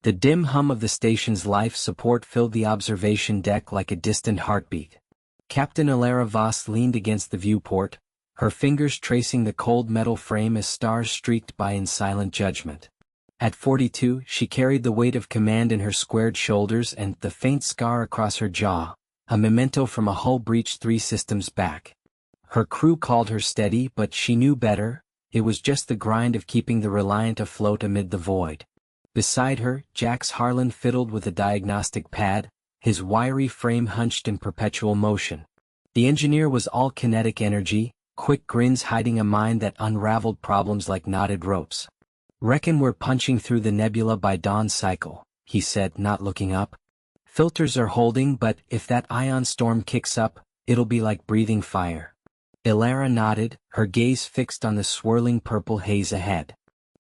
The dim hum of the station's life support filled the observation deck like a distant heartbeat. Captain Alara Voss leaned against the viewport, her fingers tracing the cold metal frame as stars streaked by in silent judgment. At 42, she carried the weight of command in her squared shoulders and the faint scar across her jaw, a memento from a hull breach 3 systems back. Her crew called her steady, but she knew better. It was just the grind of keeping the Reliant afloat amid the void. Beside her, Jax Harlan fiddled with a diagnostic pad, his wiry frame hunched in perpetual motion. The engineer was all kinetic energy, quick grins hiding a mind that unraveled problems like knotted ropes. "Reckon we're punching through the nebula by dawn's cycle," he said, not looking up. "Filters are holding, but if that ion storm kicks up, it'll be like breathing fire." Ilara nodded, her gaze fixed on the swirling purple haze ahead.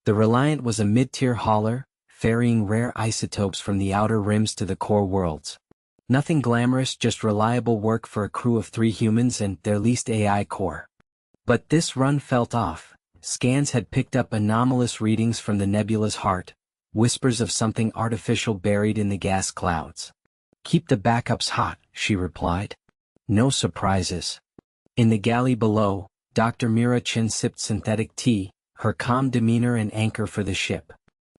The Reliant was a mid-tier hauler, ferrying rare isotopes from the outer rims to the core worlds. Nothing glamorous, just reliable work for a crew of 3 humans and their least AI core. But this run felt off. Scans had picked up anomalous readings from the nebula's heart, whispers of something artificial buried in the gas clouds. "Keep the backups hot," she replied. "No surprises." In the galley below, Dr. Mira Chen sipped synthetic tea, her calm demeanor an anchor for the ship.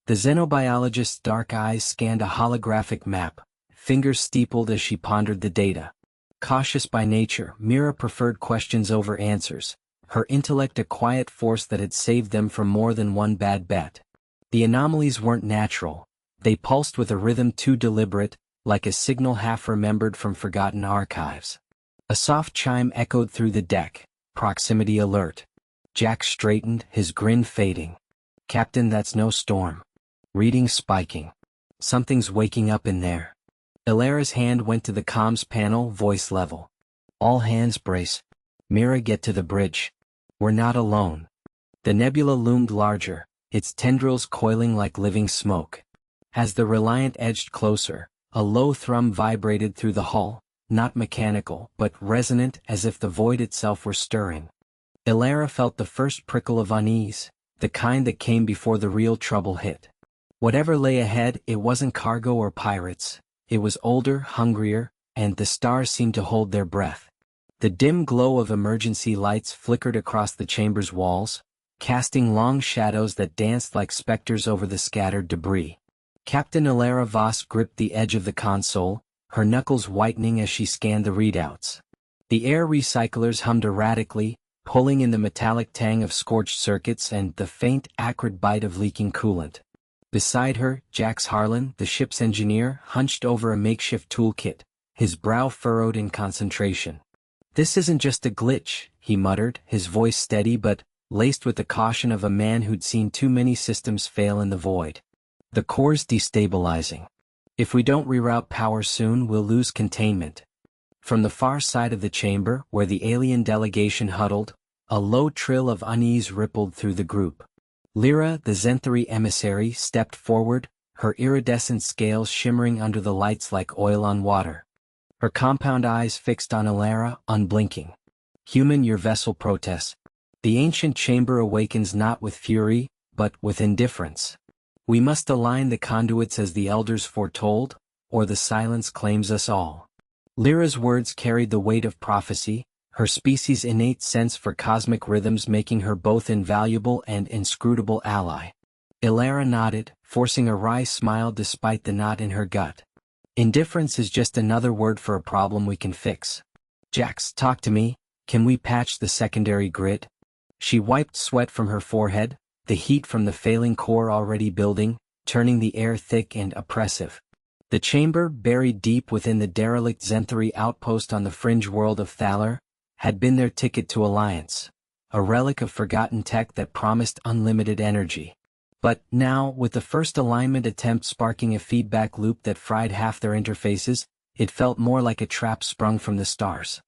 The xenobiologist's dark eyes scanned a holographic map, fingers steepled as she pondered the data. Cautious by nature, Mira preferred questions over answers, her intellect a quiet force that had saved them from more than one bad bet. The anomalies weren't natural. They pulsed with a rhythm too deliberate, like a signal half-remembered from forgotten archives. A soft chime echoed through the deck, proximity alert. Jack straightened, his grin fading. "Captain, that's no storm." Reading spiking. "Something's waking up in there." Ilara's hand went to the comms panel, voice level. "All hands brace. Mira, get to the bridge. We're not alone." The nebula loomed larger, its tendrils coiling like living smoke. As the Reliant edged closer, a low thrum vibrated through the hull, not mechanical, but resonant as if the void itself were stirring. Ilara felt the first prickle of unease, the kind that came before the real trouble hit. Whatever lay ahead, it wasn't cargo or pirates. It was older, hungrier, and the stars seemed to hold their breath. The dim glow of emergency lights flickered across the chamber's walls, casting long shadows that danced like specters over the scattered debris. Captain Ilara Voss gripped the edge of the console, her knuckles whitening as she scanned the readouts. The air recyclers hummed erratically, pulling in the metallic tang of scorched circuits and the faint, acrid bite of leaking coolant. Beside her, Jax Harlan, the ship's engineer, hunched over a makeshift toolkit, his brow furrowed in concentration. "This isn't just a glitch," he muttered, his voice steady but laced with the caution of a man who'd seen too many systems fail in the void. "The core's destabilizing. If we don't reroute power soon, we'll lose containment." From the far side of the chamber, where the alien delegation huddled, a low trill of unease rippled through the group. Lyra, the Zenthari emissary, stepped forward, her iridescent scales shimmering under the lights like oil on water. Her compound eyes fixed on Ilara, unblinking. "Human, your vessel protests. The ancient chamber awakens not with fury, but with indifference. We must align the conduits as the elders foretold, or the silence claims us all." Lyra's words carried the weight of prophecy, her species' innate sense for cosmic rhythms making her both invaluable and inscrutable ally. Ilara nodded, forcing a wry smile despite the knot in her gut. "Indifference is just another word for a problem we can fix. Jax, talk to me, can we patch the secondary grid?" She wiped sweat from her forehead, the heat from the failing core already building, turning the air thick and oppressive. The chamber, buried deep within the derelict Zenthari outpost on the fringe world of Thaler, had been their ticket to alliance, a relic of forgotten tech that promised unlimited energy. But now, with the first alignment attempt sparking a feedback loop that fried half their interfaces, it felt more like a trap sprung from the stars.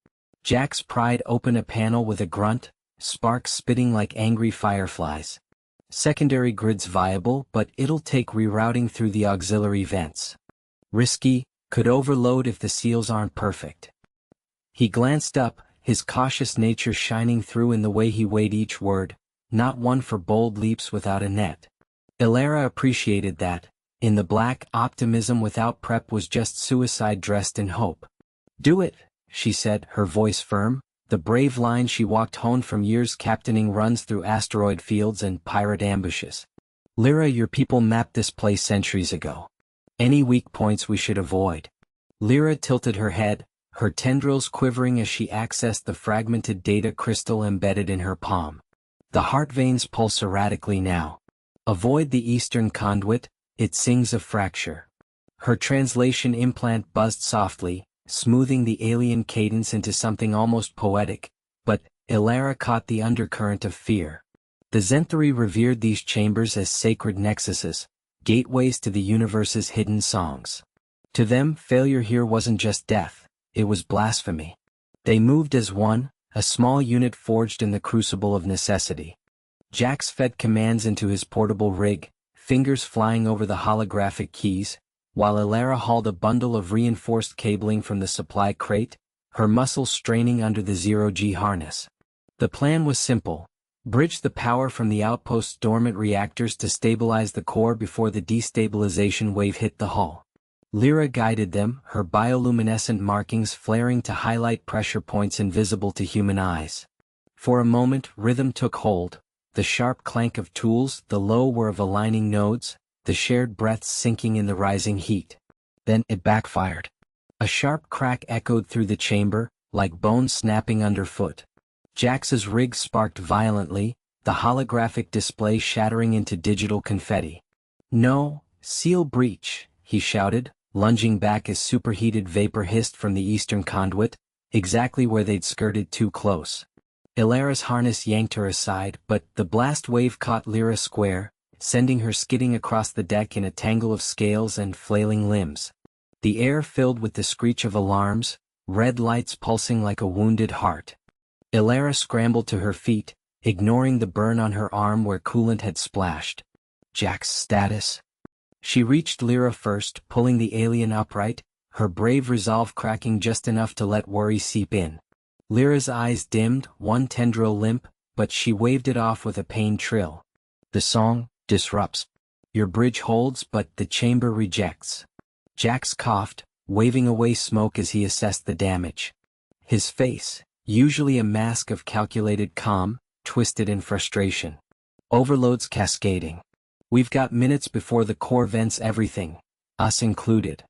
Jax pried open a panel with a grunt, sparks spitting like angry fireflies. "Secondary grid's viable, but it'll take rerouting through the auxiliary vents. Risky, could overload if the seals aren't perfect." He glanced up, his cautious nature shining through in the way he weighed each word, not one for bold leaps without a net. Ilara appreciated that, In the black, optimism without prep was just suicide dressed in hope. "Do it," she said, her voice firm, the brave line she walked honed from years captaining runs through asteroid fields and pirate ambushes. "Lyra, your people mapped this place centuries ago. Any weak points we should avoid." Lyra tilted her head, her tendrils quivering as she accessed the fragmented data crystal embedded in her palm. The heart veins pulse erratically now. "Avoid the eastern conduit, it sings of fracture." Her translation implant buzzed softly, smoothing the alien cadence into something almost poetic, but Ilara caught the undercurrent of fear. The Zenthari revered these chambers as sacred nexuses, gateways to the universe's hidden songs. To them, failure here wasn't just death, it was blasphemy. They moved as one, a small unit forged in the crucible of necessity. Jax fed commands into his portable rig, fingers flying over the holographic keys, while Ilara hauled a bundle of reinforced cabling from the supply crate, her muscles straining under the zero-G harness. The plan was simple: bridge the power from the outpost's dormant reactors to stabilize the core before the destabilization wave hit the hull. Lyra guided them, her bioluminescent markings flaring to highlight pressure points invisible to human eyes. For a moment, rhythm took hold, the sharp clank of tools, the low whir of aligning nodes, the shared breaths sinking in the rising heat. Then it backfired. A sharp crack echoed through the chamber, like bones snapping underfoot. Jax's rig sparked violently, the holographic display shattering into digital confetti. "No, seal breach," he shouted, lunging back as superheated vapor hissed from the eastern conduit, exactly where they'd skirted too close. Ilara's harness yanked her aside, but the blast wave caught Lyra square, sending her skidding across the deck in a tangle of scales and flailing limbs. The air filled with the screech of alarms, red lights pulsing like a wounded heart. Ilara scrambled to her feet, ignoring the burn on her arm where coolant had splashed. "Jax's status?" She reached Lyra first, pulling the alien upright, her brave resolve cracking just enough to let worry seep in. Lyra's eyes dimmed, one tendril limp, but she waved it off with a pained trill. "The song disrupts. Your bridge holds, but the chamber rejects." Jax coughed, waving away smoke as he assessed the damage. His face, usually a mask of calculated calm, twisted in frustration. "Overloads cascading. We've got minutes before the core vents everything, us included."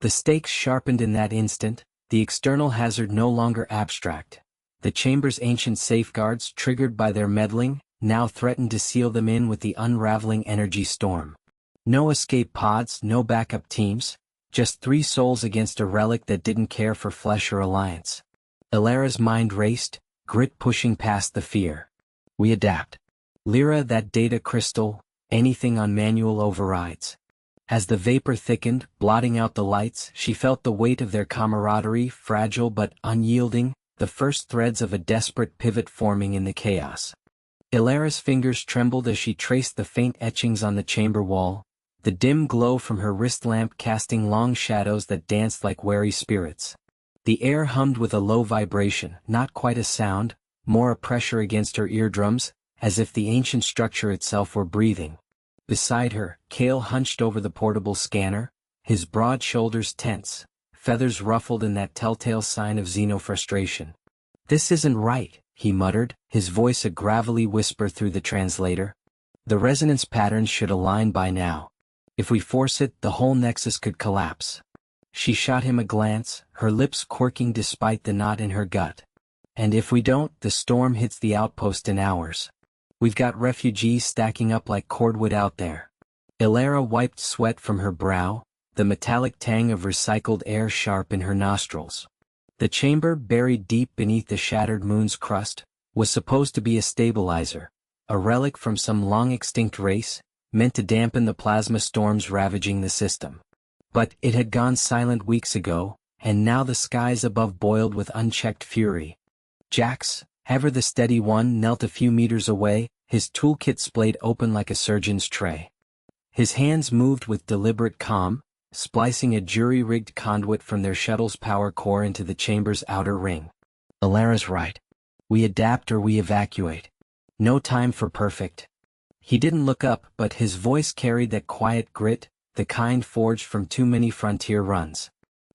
The stakes sharpened in that instant, the external hazard no longer abstract. The chamber's ancient safeguards, triggered by their meddling, now threatened to seal them in with the unraveling energy storm. No escape pods, no backup teams, just 3 souls against a relic that didn't care for flesh or alliance. Ilara's mind raced, grit pushing past the fear. "We adapt. Lyra, that data crystal, anything on manual overrides." As the vapor thickened, blotting out the lights, she felt the weight of their camaraderie, fragile but unyielding, the first threads of a desperate pivot forming in the chaos. Ilara's fingers trembled as she traced the faint etchings on the chamber wall, the dim glow from her wrist lamp casting long shadows that danced like wary spirits. The air hummed with a low vibration, not quite a sound, more a pressure against her eardrums, as if the ancient structure itself were breathing. Beside her, Kale hunched over the portable scanner, his broad shoulders tense, feathers ruffled in that telltale sign of xenofrustration. "This isn't right," he muttered, his voice a gravelly whisper through the translator. "The resonance patterns should align by now. If we force it, the whole nexus could collapse." She shot him a glance, her lips quirking despite the knot in her gut. "And if we don't, the storm hits the outpost in hours. We've got refugees stacking up like cordwood out there." Ilara wiped sweat from her brow, the metallic tang of recycled air sharp in her nostrils. The chamber, buried deep beneath the shattered moon's crust, was supposed to be a stabilizer, a relic from some long-extinct race, meant to dampen the plasma storms ravaging the system. But it had gone silent weeks ago, and now the skies above boiled with unchecked fury. Jax, ever the steady one, knelt a few meters away, his toolkit splayed open like a surgeon's tray. His hands moved with deliberate calm, splicing a jury-rigged conduit from their shuttle's power core into the chamber's outer ring. "Ilara's right. We adapt or we evacuate. No time for perfect." He didn't look up, but his voice carried that quiet grit, the kind forged from too many frontier runs.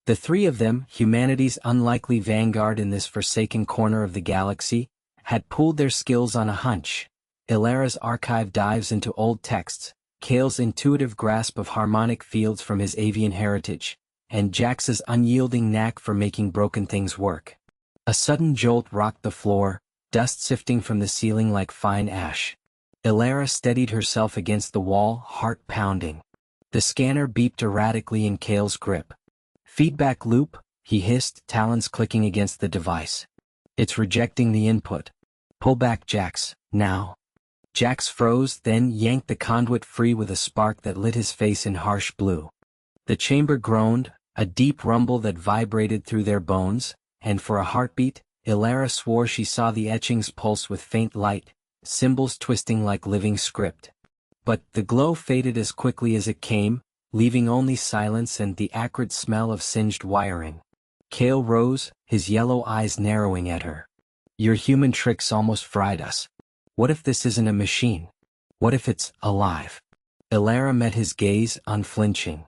The three of them, humanity's unlikely vanguard in this forsaken corner of the galaxy, had pooled their skills on a hunch. Ilara's archive dives into old texts, Kale's intuitive grasp of harmonic fields from his avian heritage, and Jax's unyielding knack for making broken things work. A sudden jolt rocked the floor, dust sifting from the ceiling like fine ash. Ilara steadied herself against the wall, heart pounding. The scanner beeped erratically in Kale's grip. "Feedback loop," he hissed, talons clicking against the device. "It's rejecting the input. Pull back, Jax, now." Jax froze, then yanked the conduit free with a spark that lit his face in harsh blue. The chamber groaned, a deep rumble that vibrated through their bones, and for a heartbeat, Ilara swore she saw the etchings pulse with faint light, symbols twisting like living script. But the glow faded as quickly as it came, leaving only silence and the acrid smell of singed wiring. Kale rose, his yellow eyes narrowing at her. "Your human tricks almost fried us. What if this isn't a machine? What if it's alive?" Ilara met his gaze, unflinching.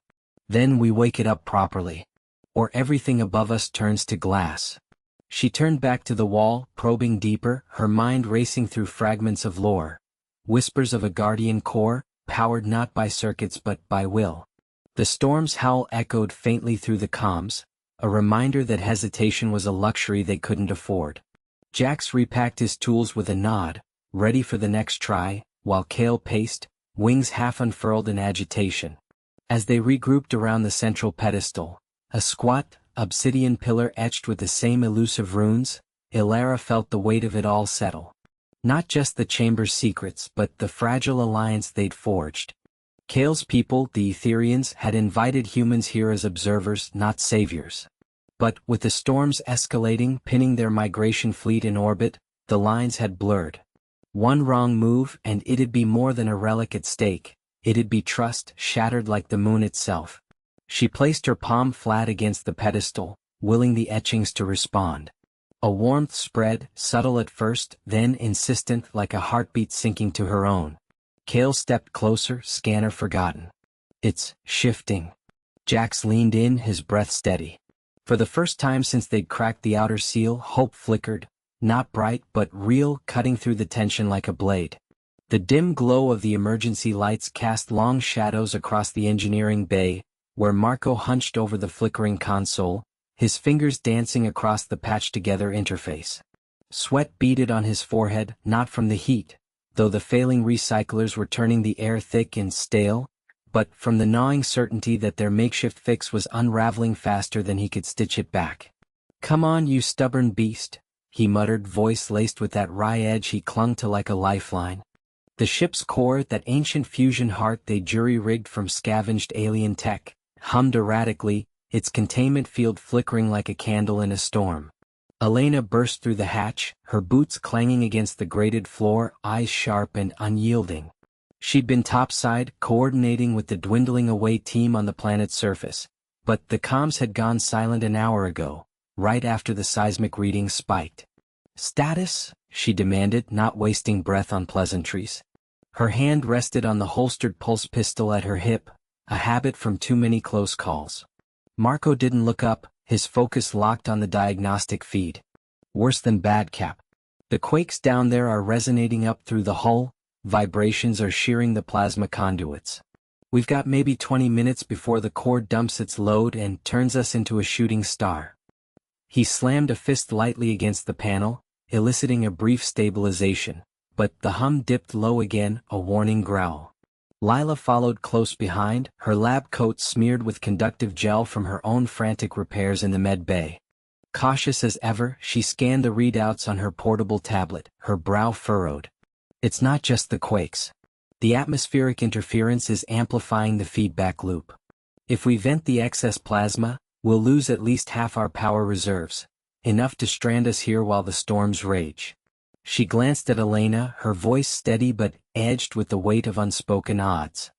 "Then we wake it up properly. Or everything above us turns to glass." She turned back to the wall, probing deeper, her mind racing through fragments of lore. Whispers of a guardian core, powered not by circuits but by will. The storm's howl echoed faintly through the comms, a reminder that hesitation was a luxury they couldn't afford. Jax repacked his tools with a nod, ready for the next try, while Kale paced, wings half unfurled in agitation. As they regrouped around the central pedestal, a squat, obsidian pillar etched with the same elusive runes, Ilara felt the weight of it all settle. Not just the chamber's secrets but the fragile alliance they'd forged. Kale's people, the Etherians, had invited humans here as observers, not saviors. But with the storms escalating, pinning their migration fleet in orbit, the lines had blurred. One wrong move and it'd be more than a relic at stake, it'd be trust shattered like the moon itself. She placed her palm flat against the pedestal, willing the etchings to respond. A warmth spread, subtle at first, then insistent like a heartbeat sinking to her own. Kale stepped closer, scanner forgotten. "It's shifting." Jax leaned in, his breath steady. For the first time since they'd cracked the outer seal, hope flickered, not bright but real, cutting through the tension like a blade. The dim glow of the emergency lights cast long shadows across the engineering bay, where Marco hunched over the flickering console, his fingers dancing across the patched-together interface. Sweat beaded on his forehead, not from the heat, though the failing recyclers were turning the air thick and stale, but from the gnawing certainty that their makeshift fix was unraveling faster than he could stitch it back. "Come on, you stubborn beast," he muttered, voice laced with that wry edge he clung to like a lifeline. The ship's core, that ancient fusion heart they jury-rigged from scavenged alien tech, hummed erratically, its containment field flickering like a candle in a storm. Elena burst through the hatch, her boots clanging against the grated floor, eyes sharp and unyielding. She'd been topside, coordinating with the dwindling away team on the planet's surface, but the comms had gone silent an hour ago, right after the seismic readings spiked. "Status?" she demanded, not wasting breath on pleasantries. Her hand rested on the holstered pulse pistol at her hip, a habit from too many close calls. Marco didn't look up, his focus locked on the diagnostic feed. "Worse than bad, Cap. The quakes down there are resonating up through the hull, vibrations are shearing the plasma conduits. We've got maybe 20 minutes before the core dumps its load and turns us into a shooting star." He slammed a fist lightly against the panel, eliciting a brief stabilization, but the hum dipped low again, a warning growl. Lila followed close behind, her lab coat smeared with conductive gel from her own frantic repairs in the med bay. Cautious as ever, she scanned the readouts on her portable tablet, her brow furrowed. It's not just the quakes. The atmospheric interference is amplifying the feedback loop. If we vent the excess plasma, we'll lose at least half our power reserves, enough to strand us here while the storms rage. She glanced at Elena, her voice steady but edged with the weight of unspoken odds.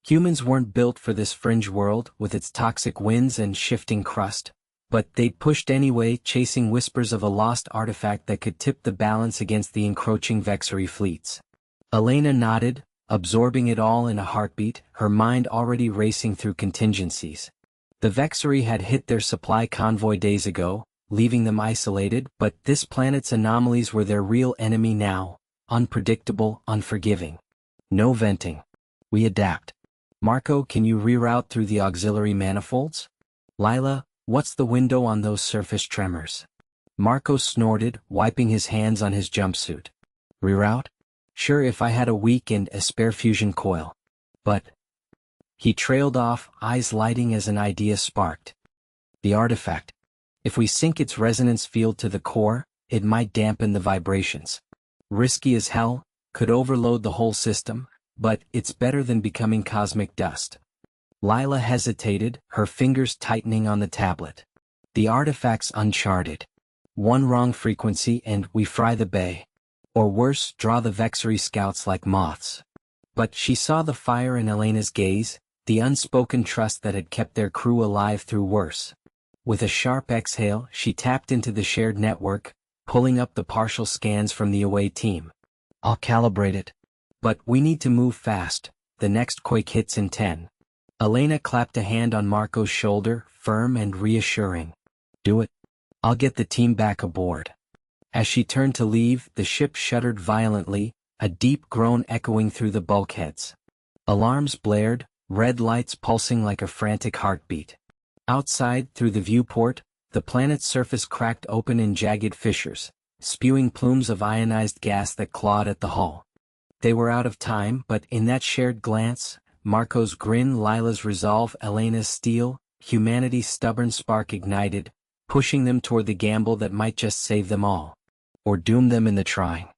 Humans weren't built for this fringe world with its toxic winds and shifting crust, but they'd pushed anyway, chasing whispers of a lost artifact that could tip the balance against the encroaching Vexery fleets. Elena nodded, absorbing it all in a heartbeat, her mind already racing through contingencies. The Vexery had hit their supply convoy days ago, leaving them isolated, but this planet's anomalies were their real enemy now, unpredictable, unforgiving. No venting. We adapt. Marco, can you reroute through the auxiliary manifolds? Lila, what's the window on those surface tremors? Marco snorted, wiping his hands on his jumpsuit. Reroute? Sure, if I had a week and a spare fusion coil. But... He trailed off, eyes lighting as an idea sparked. The artifact. If we sync its resonance field to the core, it might dampen the vibrations. Risky as hell, could overload the whole system, but it's better than becoming cosmic dust. Lila hesitated, her fingers tightening on the tablet. The artifact's uncharted. One wrong frequency and we fry the bay. Or worse, draw the Vexery scouts like moths. But she saw the fire in Elena's gaze, the unspoken trust that had kept their crew alive through worse. With a sharp exhale, she tapped into the shared network, pulling up the partial scans from the away team. I'll calibrate it. But we need to move fast, the next quake hits in 10. Elena clapped a hand on Marco's shoulder, firm and reassuring. Do it. I'll get the team back aboard. As she turned to leave, the ship shuddered violently, a deep groan echoing through the bulkheads. Alarms blared, red lights pulsing like a frantic heartbeat. Outside, through the viewport, the planet's surface cracked open in jagged fissures, spewing plumes of ionized gas that clawed at the hull. They were out of time, but in that shared glance, Marco's grin, Lila's resolve, Elena's steel, humanity's stubborn spark ignited, pushing them toward the gamble that might just save them all. Or doom them in the trying.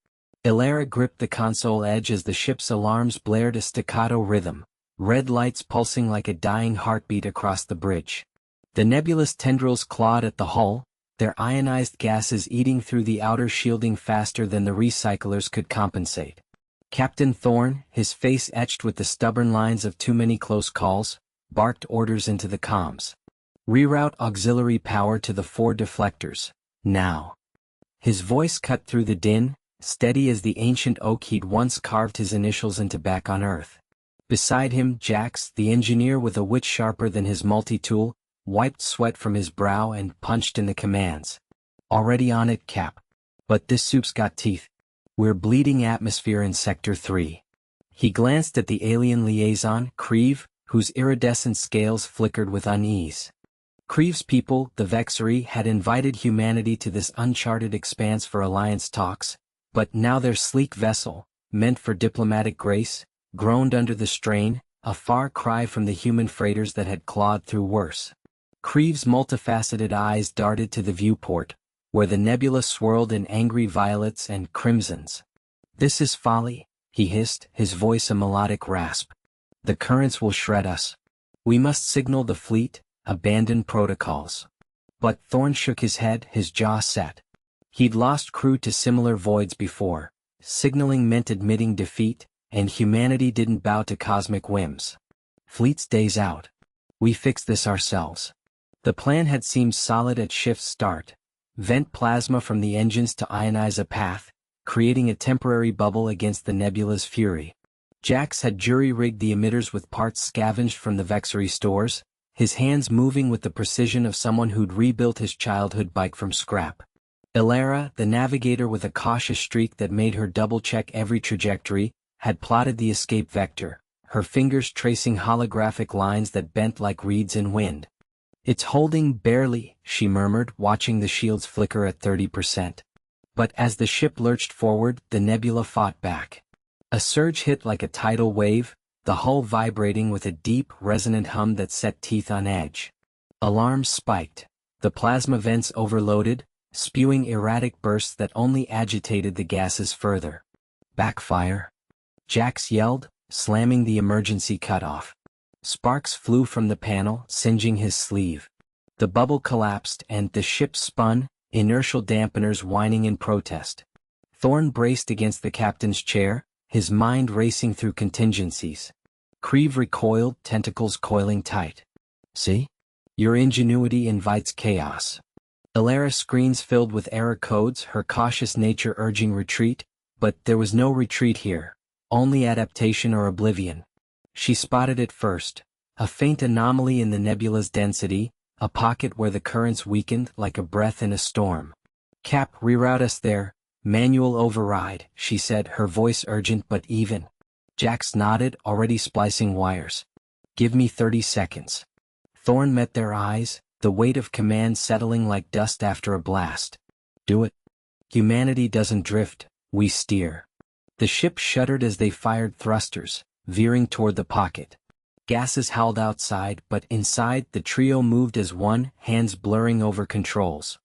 Ilara gripped the console edge as the ship's alarms blared a staccato rhythm, red lights pulsing like a dying heartbeat across the bridge. The nebulous tendrils clawed at the hull, their ionized gases eating through the outer shielding faster than the recyclers could compensate. Captain Thorne, his face etched with the stubborn lines of too many close calls, barked orders into the comms. Reroute auxiliary power to the 4 deflectors, now. His voice cut through the din, steady as the ancient oak he'd once carved his initials into back on Earth. Beside him, Jax, the engineer with a wit sharper than his multi-tool, wiped sweat from his brow and punched in the commands. Already on it, Cap. But this soup's got teeth. We're bleeding atmosphere in Sector 3. He glanced at the alien liaison, Creve, whose iridescent scales flickered with unease. Creve's people, the Vexery, had invited humanity to this uncharted expanse for alliance talks, but now their sleek vessel, meant for diplomatic grace, groaned under the strain, a far cry from the human freighters that had clawed through worse. Creve's multifaceted eyes darted to the viewport, where the nebula swirled in angry violets and crimsons. This is folly, he hissed, his voice a melodic rasp. The currents will shred us. We must signal the fleet, abandon protocols. But Thorne shook his head, his jaw set. He'd lost crew to similar voids before. Signaling meant admitting defeat, and humanity didn't bow to cosmic whims. Fleet's days out. We fix this ourselves. The plan had seemed solid at shift's start. Vent plasma from the engines to ionize a path, creating a temporary bubble against the nebula's fury. Jax had jury-rigged the emitters with parts scavenged from the Vexery stores, his hands moving with the precision of someone who'd rebuilt his childhood bike from scrap. Ilara, the navigator with a cautious streak that made her double-check every trajectory, had plotted the escape vector, her fingers tracing holographic lines that bent like reeds in wind. It's holding barely, she murmured, watching the shields flicker at 30%. But as the ship lurched forward, the nebula fought back. A surge hit like a tidal wave, the hull vibrating with a deep, resonant hum that set teeth on edge. Alarms spiked. The plasma vents overloaded, spewing erratic bursts that only agitated the gases further. Backfire. Jax yelled, slamming the emergency cutoff. Sparks flew from the panel, singeing his sleeve. The bubble collapsed and the ship spun, inertial dampeners whining in protest. Thorne braced against the captain's chair, his mind racing through contingencies. Creve recoiled, tentacles coiling tight. See? Your ingenuity invites chaos. Ilara screens filled with error codes, her cautious nature urging retreat, but there was no retreat here. Only adaptation or oblivion. She spotted it first. A faint anomaly in the nebula's density, a pocket where the currents weakened like a breath in a storm. Cap, reroute us there. Manual override, she said, her voice urgent but even. Jax nodded, already splicing wires. Give me 30 seconds. Thorn met their eyes, the weight of command settling like dust after a blast. Do it. Humanity doesn't drift, we steer. The ship shuddered as they fired thrusters, veering toward the pocket. Gases howled outside, but inside the trio moved as one, hands blurring over controls.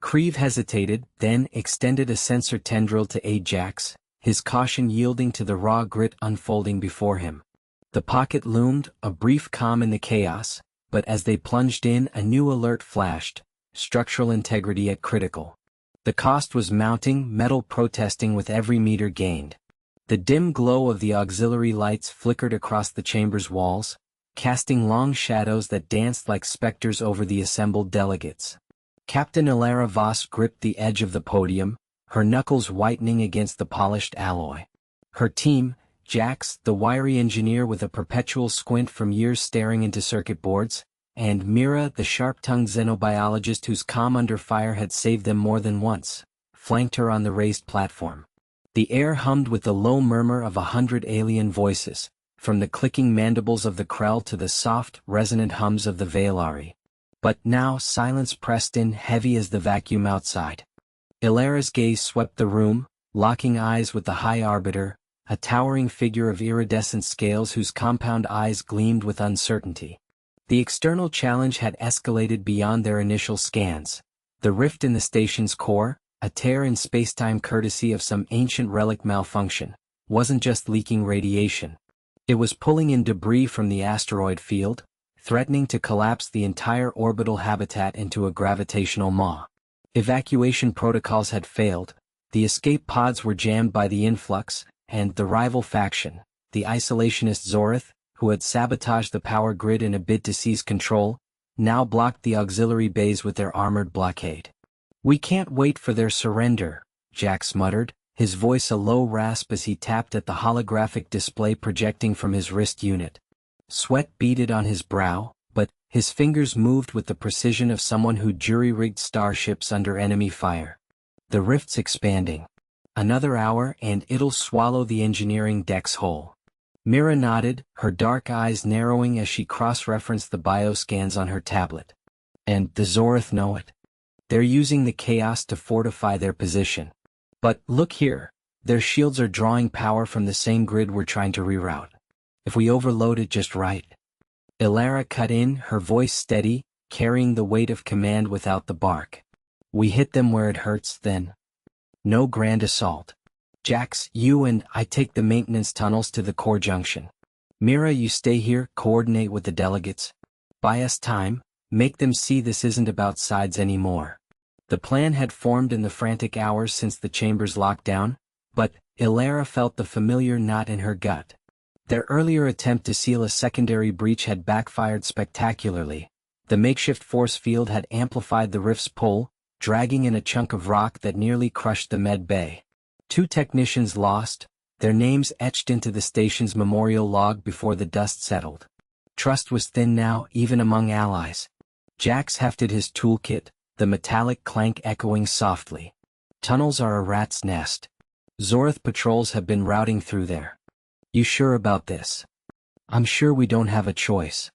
Creve hesitated, then extended a sensor tendril to aid Jax, his caution yielding to the raw grit unfolding before him. The pocket loomed, a brief calm in the chaos, but as they plunged in, a new alert flashed, structural integrity at critical. The cost was mounting, metal protesting with every meter gained. The dim glow of the auxiliary lights flickered across the chamber's walls, casting long shadows that danced like specters over the assembled delegates. Captain Ilara Voss gripped the edge of the podium, her knuckles whitening against the polished alloy. Her team, Jax, the wiry engineer with a perpetual squint from years staring into circuit boards, and Mira, the sharp-tongued xenobiologist whose calm under fire had saved them more than once, flanked her on the raised platform. The air hummed with the low murmur of 100 alien voices, from the clicking mandibles of the Krell to the soft, resonant hums of the Veilari. But now silence pressed in heavy as the vacuum outside. Ilara's gaze swept the room, locking eyes with the High Arbiter, a towering figure of iridescent scales whose compound eyes gleamed with uncertainty. The external challenge had escalated beyond their initial scans. The rift in the station's core, a tear in spacetime courtesy of some ancient relic malfunction, wasn't just leaking radiation. It was pulling in debris from the asteroid field, threatening to collapse the entire orbital habitat into a gravitational maw. Evacuation protocols had failed, the escape pods were jammed by the influx, and the rival faction, the isolationist Zorith, who had sabotaged the power grid in a bid to seize control, now blocked the auxiliary bays with their armored blockade. We can't wait for their surrender, Jax muttered, his voice a low rasp as he tapped at the holographic display projecting from his wrist unit. Sweat beaded on his brow, but his fingers moved with the precision of someone who jury-rigged starships under enemy fire. The rift's expanding. Another hour and it'll swallow the engineering decks whole. Mira nodded, her dark eyes narrowing as she cross-referenced the bioscans on her tablet. And the Zorith know it. They're using the chaos to fortify their position. But look here, their shields are drawing power from the same grid we're trying to reroute. If we overload it just right. Ilara cut in, her voice steady, carrying the weight of command without the bark. We hit them where it hurts, then. No grand assault. Jax, you and I take the maintenance tunnels to the core junction. Mira, you stay here, coordinate with the delegates. Buy us time, make them see this isn't about sides anymore. The plan had formed in the frantic hours since the chamber's lockdown, but Ilara felt the familiar knot in her gut. Their earlier attempt to seal a secondary breach had backfired spectacularly. The makeshift force field had amplified the rift's pull, dragging in a chunk of rock that nearly crushed the med bay. 2 technicians lost, their names etched into the station's memorial log before the dust settled. Trust was thin now, even among allies. Jax hefted his toolkit, the metallic clank echoing softly. Tunnels are a rat's nest. Zorith patrols have been routing through there. You sure about this? I'm sure we don't have a choice.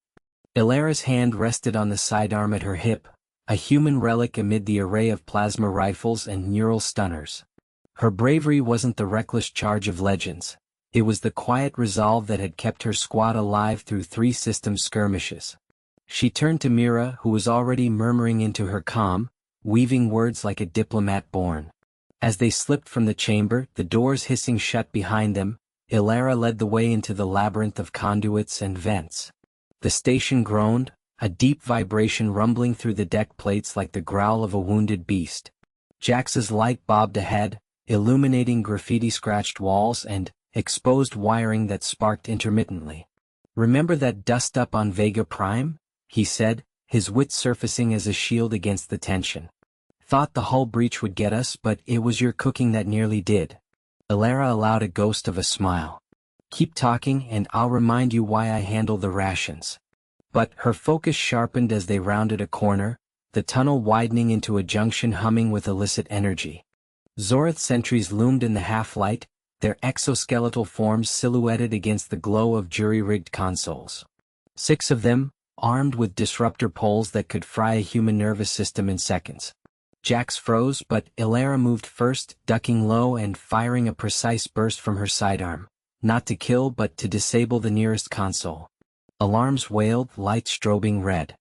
Ilara's hand rested on the sidearm at her hip, a human relic amid the array of plasma rifles and neural stunners. Her bravery wasn't the reckless charge of legends. It was the quiet resolve that had kept her squad alive through 3 system skirmishes. She turned to Mira, who was already murmuring into her comm, weaving words like a diplomat born. As they slipped from the chamber, the doors hissing shut behind them, Ilara led the way into the labyrinth of conduits and vents. The station groaned, a deep vibration rumbling through the deck plates like the growl of a wounded beast. Jax's light bobbed ahead, illuminating graffiti-scratched walls and exposed wiring that sparked intermittently. Remember that dust up on Vega Prime? He said, his wit surfacing as a shield against the tension. Thought the hull breach would get us, but it was your cooking that nearly did. Ilara allowed a ghost of a smile. Keep talking and I'll remind you why I handle the rations. But her focus sharpened as they rounded a corner, the tunnel widening into a junction humming with illicit energy. Zorath sentries loomed in the half-light, their exoskeletal forms silhouetted against the glow of jury-rigged consoles. 6 of them, armed with disruptor poles that could fry a human nervous system in seconds. Jax froze, but Ilara moved first, ducking low and firing a precise burst from her sidearm, not to kill but to disable the nearest console. Alarms wailed, lights strobing red.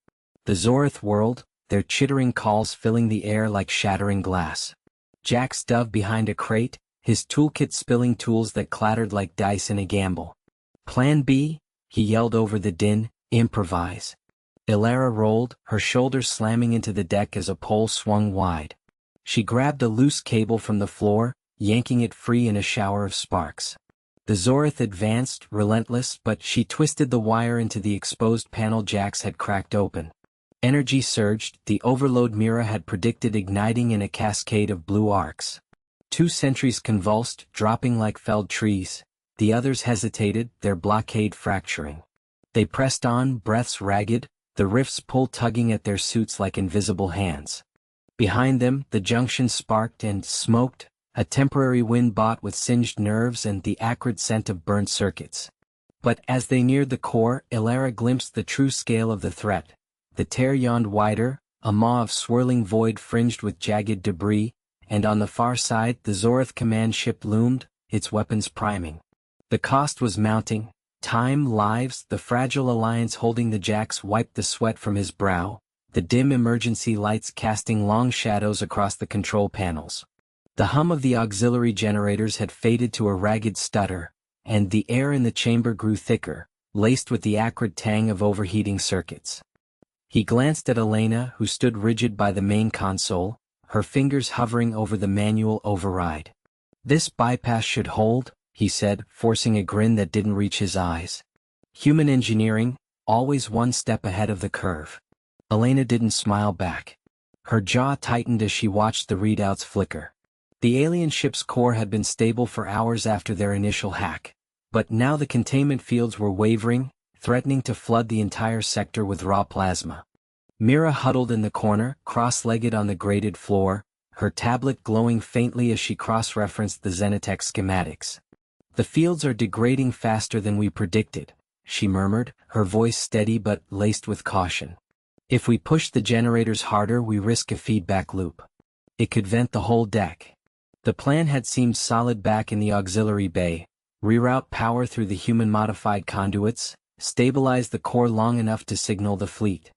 The Zorath whirled, their chittering calls filling the air like shattering glass. Jax dove behind a crate, his toolkit spilling tools that clattered like dice in a gamble. Plan B? He yelled over the din, improvise. Ilara rolled, her shoulders slamming into the deck as a pole swung wide. She grabbed a loose cable from the floor, yanking it free in a shower of sparks. The Zorath advanced, relentless, but she twisted the wire into the exposed panel Jax had cracked open. Energy surged, the overload Mira had predicted igniting in a cascade of blue arcs. 2 sentries convulsed, dropping like felled trees. The others hesitated, their blockade fracturing. They pressed on, breaths ragged, the rifts tugging at their suits like invisible hands. Behind them, the junction sparked and smoked, a temporary wind bought with singed nerves and the acrid scent of burned circuits. But as they neared the core, Ilara glimpsed the true scale of the threat. The tear yawned wider, a maw of swirling void fringed with jagged debris, and on the far side the Zorath command ship loomed, its weapons priming. The cost was mounting. Time, lives, the fragile alliance holding the Jax wiped the sweat from his brow, the dim emergency lights casting long shadows across the control panels. The hum of the auxiliary generators had faded to a ragged stutter, and the air in the chamber grew thicker, laced with the acrid tang of overheating circuits. He glanced at Elena, who stood rigid by the main console, her fingers hovering over the manual override. This bypass should hold, he said, forcing a grin that didn't reach his eyes. Human engineering, always one step ahead of the curve. Elena didn't smile back. Her jaw tightened as she watched the readouts flicker. The alien ship's core had been stable for hours after their initial hack, but now the containment fields were wavering, threatening to flood the entire sector with raw plasma. Mira huddled in the corner, cross-legged on the grated floor, her tablet glowing faintly as she cross-referenced the Xenotech schematics. The fields are degrading faster than we predicted, she murmured, her voice steady but laced with caution. If we push the generators harder, we risk a feedback loop. It could vent the whole deck. The plan had seemed solid back in the auxiliary bay: reroute power through the human-modified conduits, stabilize the core long enough to signal the fleet.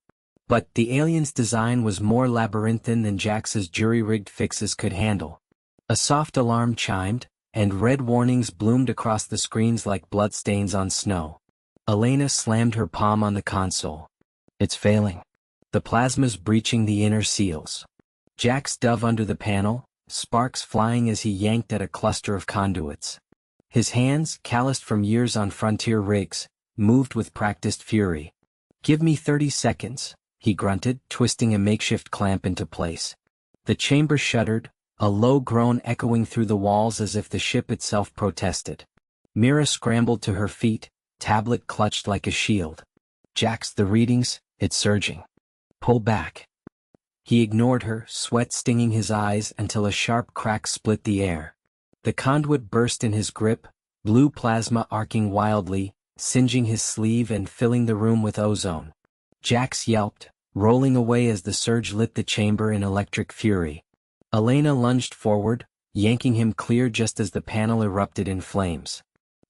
But the alien's design was more labyrinthine than Jax's jury-rigged fixes could handle. A soft alarm chimed, and red warnings bloomed across the screens like bloodstains on snow. Elena slammed her palm on the console. It's failing. The plasma's breaching the inner seals. Jax dove under the panel, sparks flying as he yanked at a cluster of conduits. His hands, calloused from years on frontier rigs, moved with practiced fury. Give me 30 seconds, he grunted, twisting a makeshift clamp into place. The chamber shuddered, a low groan echoing through the walls as if the ship itself protested. Mira scrambled to her feet, tablet clutched like a shield. Jax, the readings, it's surging. Pull back. He ignored her, sweat stinging his eyes until a sharp crack split the air. The conduit burst in his grip, blue plasma arcing wildly, singeing his sleeve and filling the room with ozone. Jax yelped, rolling away as the surge lit the chamber in electric fury. Elena lunged forward, yanking him clear just as the panel erupted in flames.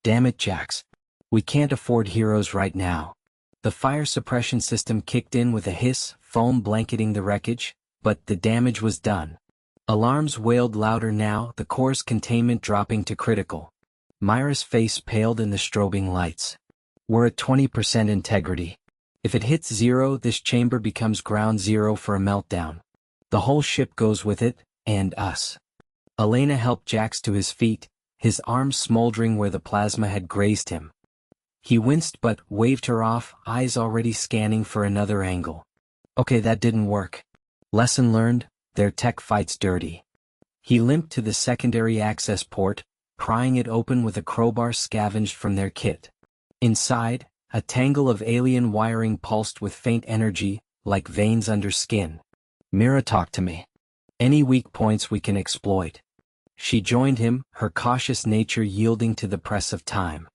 Damn it, Jax. We can't afford heroes right now. The fire suppression system kicked in with a hiss, foam blanketing the wreckage, but the damage was done. Alarms wailed louder now, the core's containment dropping to critical. Myra's face paled in the strobing lights. We're at 20% integrity. If it hits 0, this chamber becomes ground zero for a meltdown. The whole ship goes with it, and us. Elena helped Jax to his feet, his arms smoldering where the plasma had grazed him. He winced but waved her off, eyes already scanning for another angle. Okay, that didn't work. Lesson learned, their tech fights dirty. He limped to the secondary access port, prying it open with a crowbar scavenged from their kit. Inside, a tangle of alien wiring pulsed with faint energy, like veins under skin. "Mira, talk to me. Any weak points we can exploit." She joined him, her cautious nature yielding to the press of time.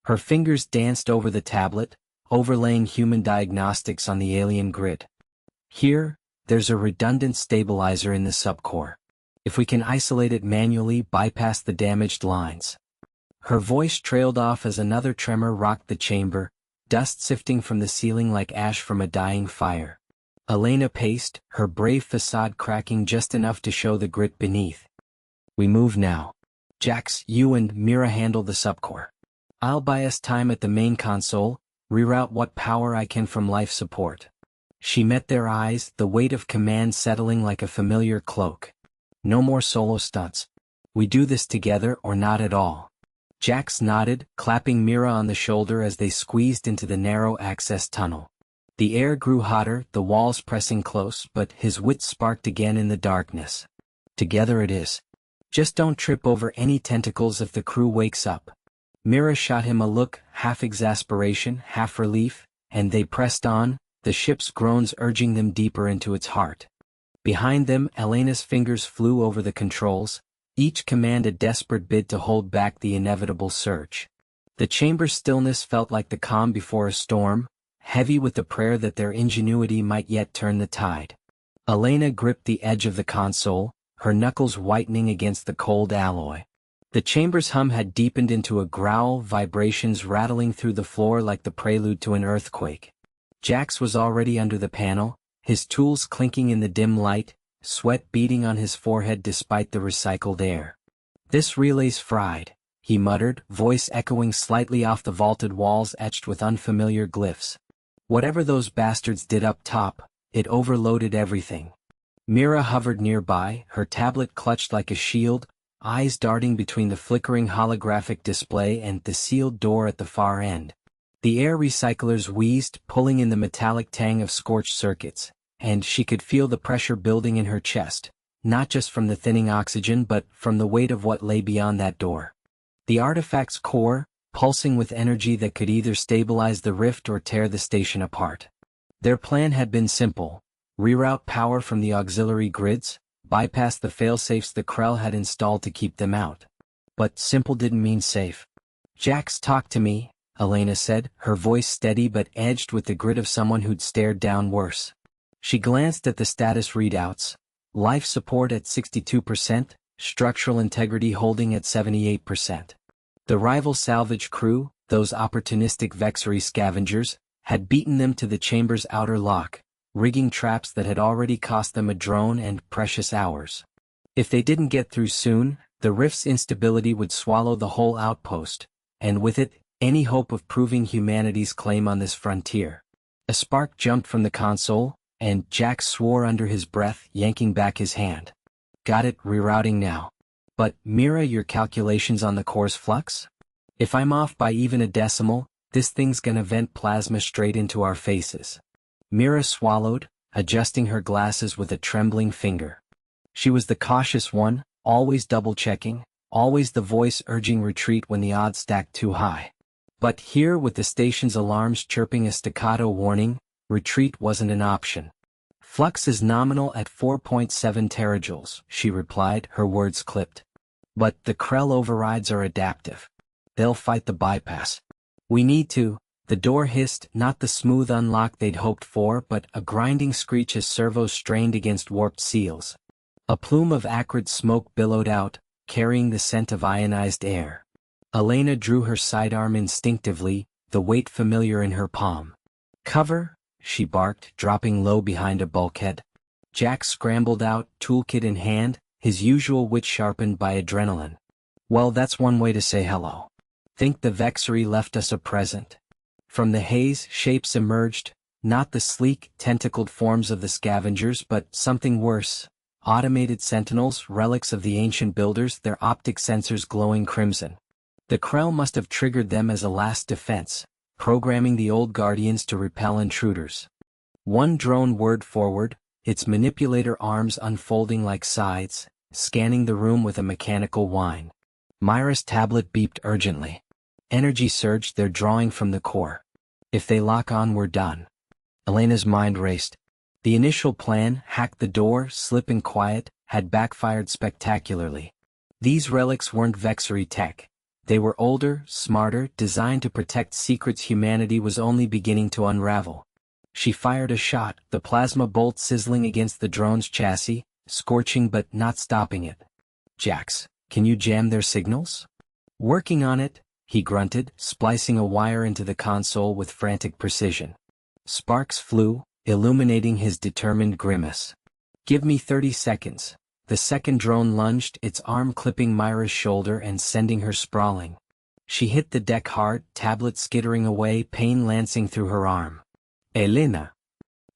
Her fingers danced over the tablet, overlaying human diagnostics on the alien grid. "Here, there's a redundant stabilizer in the subcore. If we can isolate it manually, bypass the damaged lines." Her voice trailed off as another tremor rocked the chamber, dust sifting from the ceiling like ash from a dying fire. Elena paced, her brave facade cracking just enough to show the grit beneath. "We move now. Jax, you and Mira handle the subcore. I'll buy us time at the main console, reroute what power I can from life support." She met their eyes, the weight of command settling like a familiar cloak. "No more solo stunts. We do this together or not at all." Jax nodded, clapping Mira on the shoulder as they squeezed into the narrow access tunnel. The air grew hotter, the walls pressing close, but his wit sparked again in the darkness. "Together it is. Just don't trip over any tentacles if the crew wakes up." Mira shot him a look, half exasperation, half relief, and they pressed on, the ship's groans urging them deeper into its heart. Behind them, Elena's fingers flew over the controls, each command a desperate bid to hold back the inevitable surge. The chamber's stillness felt like the calm before a storm, heavy with the prayer that their ingenuity might yet turn the tide. Elena gripped the edge of the console, her knuckles whitening against the cold alloy. The chamber's hum had deepened into a growl, vibrations rattling through the floor like the prelude to an earthquake. Jax was already under the panel, his tools clinking in the dim light, sweat beading on his forehead despite the recycled air. "This relay's fried," he muttered, voice echoing slightly off the vaulted walls etched with unfamiliar glyphs. "Whatever those bastards did up top, it overloaded everything." Mira hovered nearby, her tablet clutched like a shield, eyes darting between the flickering holographic display and the sealed door at the far end. The air recyclers wheezed, pulling in the metallic tang of scorched circuits, and she could feel the pressure building in her chest, not just from the thinning oxygen but from the weight of what lay beyond that door. The artifact's core, pulsing with energy that could either stabilize the rift or tear the station apart. Their plan had been simple: reroute power from the auxiliary grids, bypass the failsafes the Krell had installed to keep them out. But simple didn't mean safe. "Jax, talk to me," Elena said, her voice steady but edged with the grit of someone who'd stared down worse. She glanced at the status readouts: life support at 62%, structural integrity holding at 78%. The rival salvage crew, those opportunistic Vexery scavengers, had beaten them to the chamber's outer lock, rigging traps that had already cost them a drone and precious hours. If they didn't get through soon, the rift's instability would swallow the whole outpost, and with it, any hope of proving humanity's claim on this frontier. A spark jumped from the console, and Jax swore under his breath, yanking back his hand. "Got it, rerouting now. But, Mira, your calculations on the core's flux? If I'm off by even a decimal, this thing's gonna vent plasma straight into our faces." Mira swallowed, adjusting her glasses with a trembling finger. She was the cautious one, always double-checking, always the voice urging retreat when the odds stacked too high. But here, with the station's alarms chirping a staccato warning, retreat wasn't an option. "Flux is nominal at 4.7 terajoules," she replied, her words clipped. "But the Krell overrides are adaptive. They'll fight the bypass. We need to." The door hissed, not the smooth unlock they'd hoped for, but a grinding screech as servos strained against warped seals. A plume of acrid smoke billowed out, carrying the scent of ionized air. Elena drew her sidearm instinctively, the weight familiar in her palm. "Cover," she barked, dropping low behind a bulkhead. Jax scrambled out, toolkit in hand, his usual wit sharpened by adrenaline. "Well, that's one way to say hello. Think the Vexery left us a present." From the haze, shapes emerged, not the sleek, tentacled forms of the scavengers but something worse: automated sentinels, relics of the ancient builders, their optic sensors glowing crimson. The Krell must have triggered them as a last defense, programming the old guardians to repel intruders. One drone whirred forward, its manipulator arms unfolding like scythes, scanning the room with a mechanical whine. Myra's tablet beeped urgently. Energy surged, they're drawing from the core. If they lock on, we're done. Elena's mind raced. The initial plan, hack the door, slip in quiet, had backfired spectacularly. These relics weren't Vexery tech. They were older, smarter, designed to protect secrets humanity was only beginning to unravel. She fired a shot, the plasma bolt sizzling against the drone's chassis, scorching but not stopping it. Jax, can you jam their signals? Working on it, he grunted, splicing a wire into the console with frantic precision. Sparks flew, illuminating his determined grimace. Give me 30 seconds. The second drone lunged, its arm clipping Myra's shoulder and sending her sprawling. She hit the deck hard, tablet skittering away, pain lancing through her arm. Elena.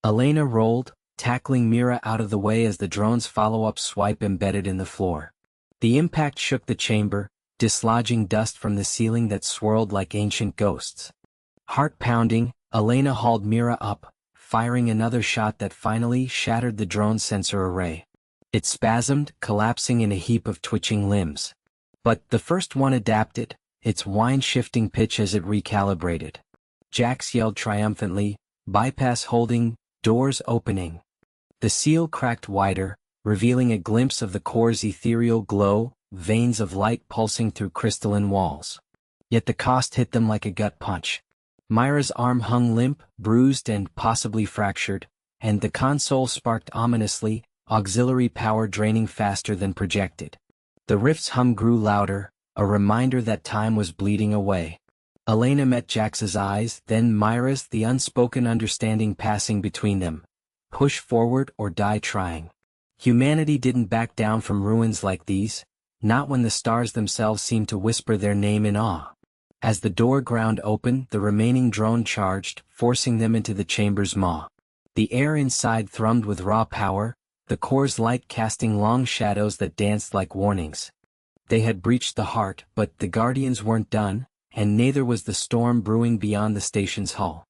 Elena rolled, tackling Mira out of the way as the drone's follow-up swipe embedded in the floor. The impact shook the chamber, dislodging dust from the ceiling that swirled like ancient ghosts. Heart pounding, Elena hauled Mira up, firing another shot that finally shattered the drone's sensor array. It spasmed, collapsing in a heap of twitching limbs. But the first one adapted, its whine-shifting pitch as it recalibrated. Jax yelled triumphantly, bypass holding, doors opening. The seal cracked wider, revealing a glimpse of the core's ethereal glow, veins of light pulsing through crystalline walls. Yet the cost hit them like a gut punch. Myra's arm hung limp, bruised and possibly fractured, and the console sparked ominously, auxiliary power draining faster than projected. The rift's hum grew louder, a reminder that time was bleeding away. Elena met Jax's eyes, then Myra's, the unspoken understanding passing between them. Push forward or die trying. Humanity didn't back down from ruins like these, not when the stars themselves seemed to whisper their name in awe. As the door ground open, the remaining drone charged, forcing them into the chamber's maw. The air inside thrummed with raw power, the core's light casting long shadows that danced like warnings. They had breached the heart, but the Guardians weren't done, and neither was the storm brewing beyond the station's hull.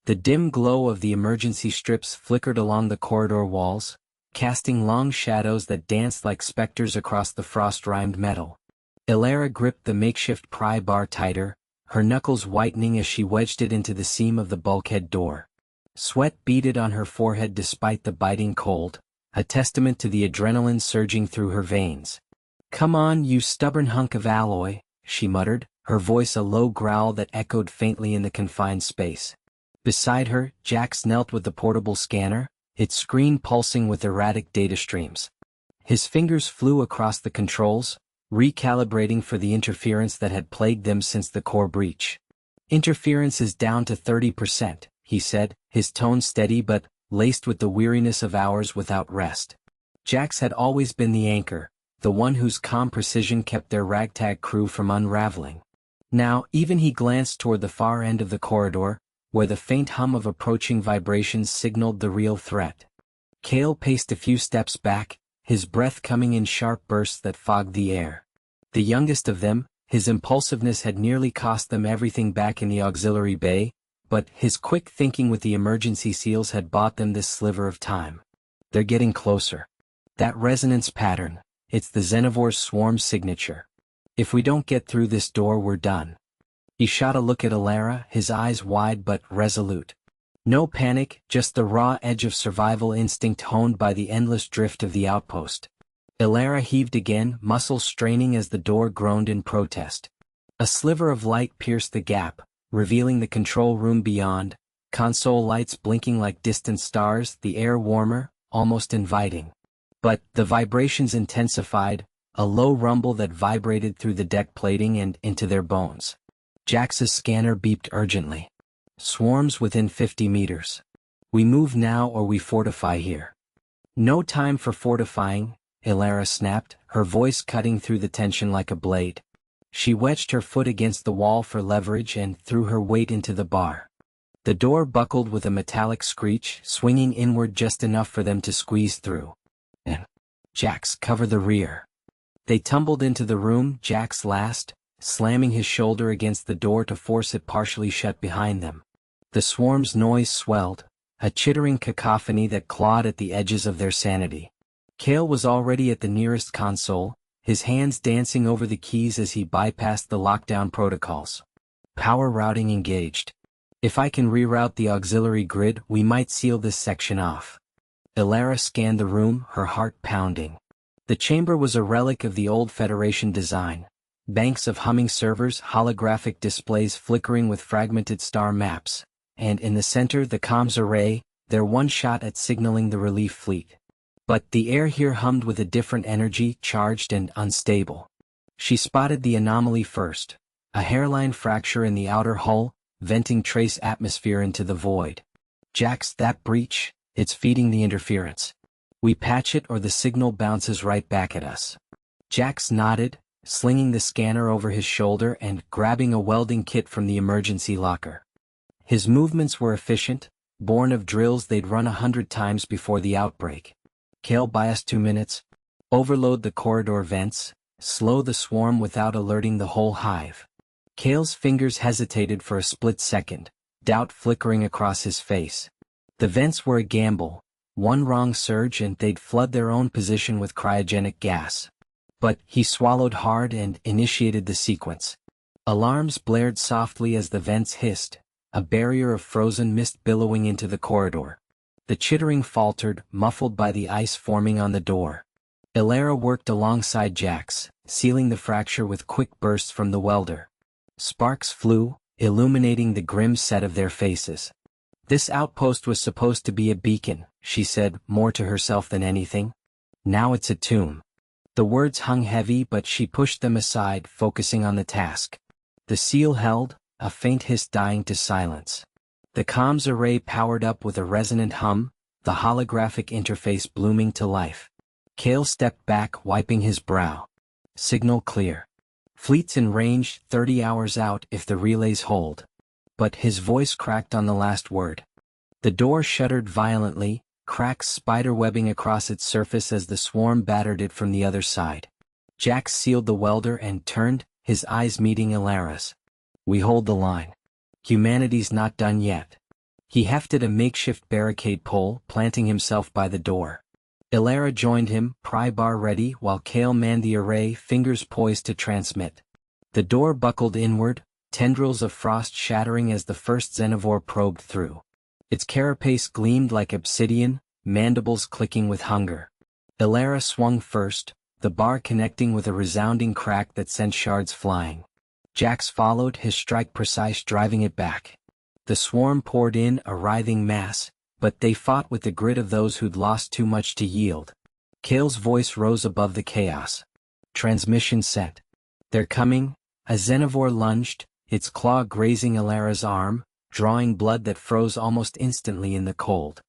The dim glow of the emergency strips flickered along the corridor walls, casting long shadows that danced like specters across the frost-rimed metal. Ilera gripped the makeshift pry bar tighter, her knuckles whitening as she wedged it into the seam of the bulkhead door. Sweat beaded on her forehead despite the biting cold, a testament to the adrenaline surging through her veins. "Come on, you stubborn hunk of alloy," she muttered, her voice a low growl that echoed faintly in the confined space. Beside her, Jax knelt with the portable scanner, its screen pulsing with erratic data streams. His fingers flew across the controls, recalibrating for the interference that had plagued them since the core breach. "Interference is down to 30%, he said, his tone steady but laced with the weariness of hours without rest. Jax had always been the anchor, the one whose calm precision kept their ragtag crew from unraveling. Now, even he glanced toward the far end of the corridor, where the faint hum of approaching vibrations signaled the real threat. Kale paced a few steps back, his breath coming in sharp bursts that fogged the air. The youngest of them, his impulsiveness had nearly cost them everything back in the auxiliary bay, but his quick thinking with the emergency seals had bought them this sliver of time. They're getting closer. That resonance pattern, it's the Xenovore's swarm signature. If we don't get through this door, we're done. He shot a look at Ilera, his eyes wide but resolute. No panic, just the raw edge of survival instinct honed by the endless drift of the outpost. Ilera heaved again, muscles straining as the door groaned in protest. A sliver of light pierced the gap, revealing the control room beyond, console lights blinking like distant stars, the air warmer, almost inviting. But the vibrations intensified, a low rumble that vibrated through the deck plating and into their bones. Jax's scanner beeped urgently. "Swarms within 50 meters. We move now or we fortify here." "No time for fortifying," Ilera snapped, her voice cutting through the tension like a blade. She wedged her foot against the wall for leverage and threw her weight into the bar. The door buckled with a metallic screech, swinging inward just enough for them to squeeze through. And Jax, cover the rear. They tumbled into the room, Jax last, slamming his shoulder against the door to force it partially shut behind them. The swarm's noise swelled, a chittering cacophony that clawed at the edges of their sanity. Kale was already at the nearest console, his hands dancing over the keys as he bypassed the lockdown protocols. Power routing engaged. If I can reroute the auxiliary grid, we might seal this section off. Elara scanned the room, her heart pounding. The chamber was a relic of the old Federation design. Banks of humming servers, holographic displays flickering with fragmented star maps, and in the center the comms array, their one shot at signaling the relief fleet. But the air here hummed with a different energy, charged and unstable. She spotted the anomaly first, a hairline fracture in the outer hull, venting trace atmosphere into the void. Jax, that breach, it's feeding the interference. We patch it or the signal bounces right back at us. Jax nodded, slinging the scanner over his shoulder and grabbing a welding kit from the emergency locker. His movements were efficient, born of drills they'd run 100 times before the outbreak. Kale, buy us 2 minutes. Overload the corridor vents, slow the swarm without alerting the whole hive. Kale's fingers hesitated for a split second, doubt flickering across his face. The vents were a gamble. One wrong surge and they'd flood their own position with cryogenic gas. But he swallowed hard and initiated the sequence. Alarms blared softly as the vents hissed, a barrier of frozen mist billowing into the corridor. The chittering faltered, muffled by the ice forming on the door. Elara worked alongside Jax, sealing the fracture with quick bursts from the welder. Sparks flew, illuminating the grim set of their faces. This outpost was supposed to be a beacon, she said, more to herself than anything. Now it's a tomb. The words hung heavy, but she pushed them aside, focusing on the task. The seal held, a faint hiss dying to silence. The comms array powered up with a resonant hum, the holographic interface blooming to life. Kale stepped back, wiping his brow. Signal clear. Fleet's in range, 30 hours out if the relays hold. But his voice cracked on the last word. The door shuddered violently, cracks spiderwebbing across its surface as the swarm battered it from the other side. Jax sealed the welder and turned, his eyes meeting Elara's. We hold the line. Humanity's not done yet. He hefted a makeshift barricade pole, planting himself by the door. Elara joined him, pry bar ready, while Kale manned the array, fingers poised to transmit. The door buckled inward, tendrils of frost shattering as the first xenovore probed through. Its carapace gleamed like obsidian, mandibles clicking with hunger. Elara swung first, the bar connecting with a resounding crack that sent shards flying. Jax followed, his strike precise, driving it back. The swarm poured in, a writhing mass, but they fought with the grit of those who'd lost too much to yield. Kale's voice rose above the chaos. Transmission sent. They're coming. A xenovore lunged, its claw grazing Elara's arm, drawing blood that froze almost instantly in the cold.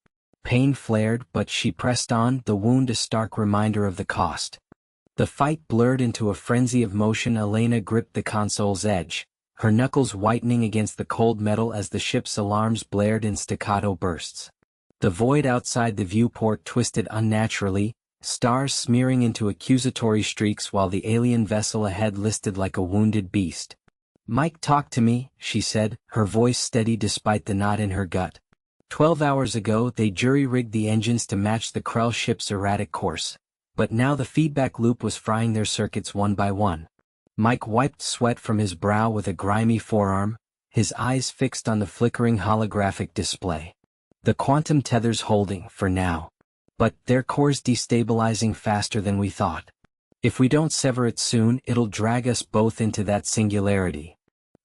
Pain flared, but she pressed on, the wound a stark reminder of the cost. The fight blurred into a frenzy of motion. Elena gripped the console's edge, her knuckles whitening against the cold metal as the ship's alarms blared in staccato bursts. The void outside the viewport twisted unnaturally, stars smearing into accusatory streaks while the alien vessel ahead listed like a wounded beast. Mike, talk to me, she said, her voice steady despite the knot in her gut. 12 hours ago they jury-rigged the engines to match the Krell ship's erratic course. But now the feedback loop was frying their circuits one by one. Mike wiped sweat from his brow with a grimy forearm, his eyes fixed on the flickering holographic display. The quantum tether's holding, for now. But their core's destabilizing faster than we thought. If we don't sever it soon, it'll drag us both into that singularity.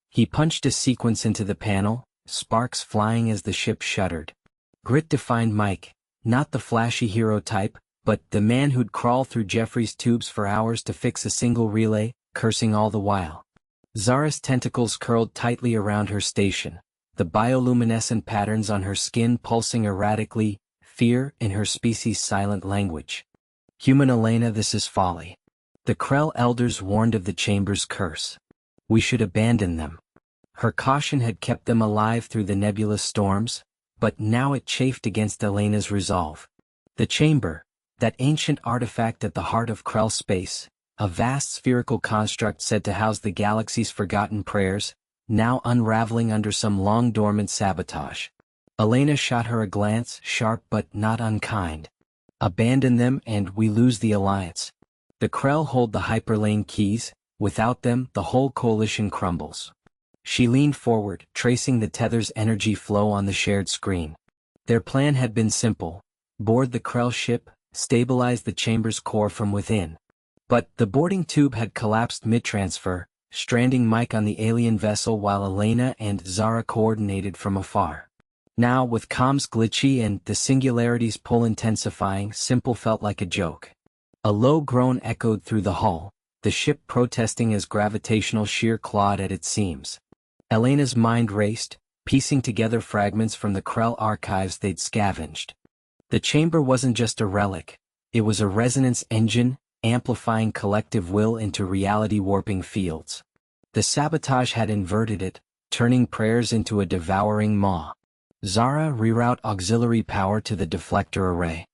He punched a sequence into the panel, sparks flying as the ship shuddered. Grit defined Mike, not the flashy hero type, but the man who'd crawl through Jeffrey's tubes for hours to fix a single relay, cursing all the while. Zara's tentacles curled tightly around her station, the bioluminescent patterns on her skin pulsing erratically, fear in her species' silent language. Human Elena, this is folly. The Krell elders warned of the chamber's curse. We should abandon them. Her caution had kept them alive through the nebulous storms, but now it chafed against Elena's resolve. The chamber, that ancient artifact at the heart of Krell space, a vast spherical construct said to house the galaxy's forgotten prayers, now unraveling under some long-dormant sabotage. Elena shot her a glance, sharp but not unkind. Abandon them and we lose the alliance. The Krell hold the hyperlane keys, without them the whole coalition crumbles. She leaned forward, tracing the tether's energy flow on the shared screen. Their plan had been simple: board the Krell ship, stabilize the chamber's core from within. But the boarding tube had collapsed mid-transfer, stranding Mike on the alien vessel while Elena and Zara coordinated from afar. Now, with comms glitchy and the singularity's pull intensifying, simple felt like a joke. A low groan echoed through the hull, the ship protesting as gravitational shear clawed at its seams. Elena's mind raced, piecing together fragments from the Krell archives they'd scavenged. The chamber wasn't just a relic, it was a resonance engine, amplifying collective will into reality-warping fields. The sabotage had inverted it, turning prayers into a devouring maw. Zara, reroute auxiliary power to the deflector array.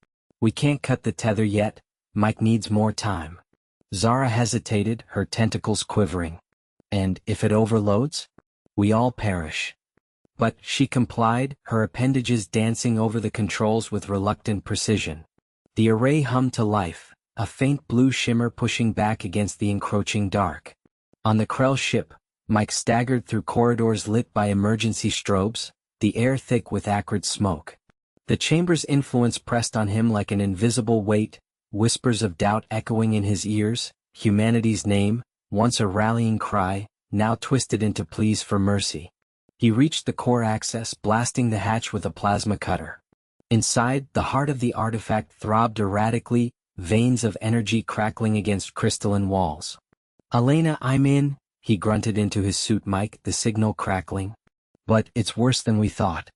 We can't cut the tether yet, Mike needs more time. Zara hesitated, her tentacles quivering. And if it overloads? We all perish. But she complied, her appendages dancing over the controls with reluctant precision. The array hummed to life, a faint blue shimmer pushing back against the encroaching dark. On the Krell ship, Mike staggered through corridors lit by emergency strobes, the air thick with acrid smoke. The chamber's influence pressed on him like an invisible weight, whispers of doubt echoing in his ears, humanity's name, once a rallying cry, now twisted into pleas for mercy. He reached the core access, blasting the hatch with a plasma cutter. Inside, the heart of the artifact throbbed erratically, veins of energy crackling against crystalline walls. "Elena, I'm in," he grunted into his suit mic, the signal crackling. "But it's worse than we thought.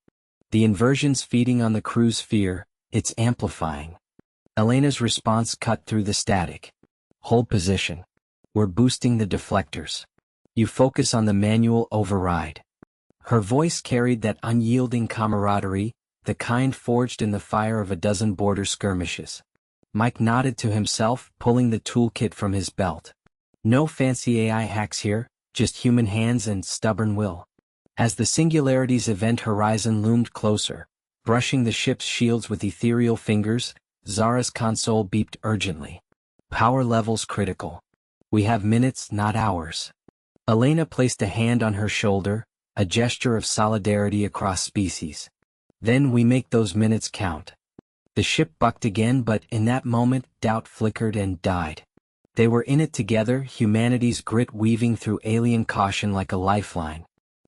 The inversion's feeding on the crew's fear, it's amplifying." Elena's response cut through the static. "Hold position. We're boosting the deflectors. You focus on the manual override." Her voice carried that unyielding camaraderie, the kind forged in the fire of a dozen border skirmishes. Mike nodded to himself, pulling the toolkit from his belt. No fancy AI hacks here, just human hands and stubborn will. As the Singularity's event horizon loomed closer, brushing the ship's shields with ethereal fingers, Zara's console beeped urgently. "Power levels critical. We have minutes, not hours." Elena placed a hand on her shoulder, a gesture of solidarity across species. "Then we make those minutes count." The ship bucked again, but in that moment, doubt flickered and died. They were in it together, humanity's grit weaving through alien caution like a lifeline.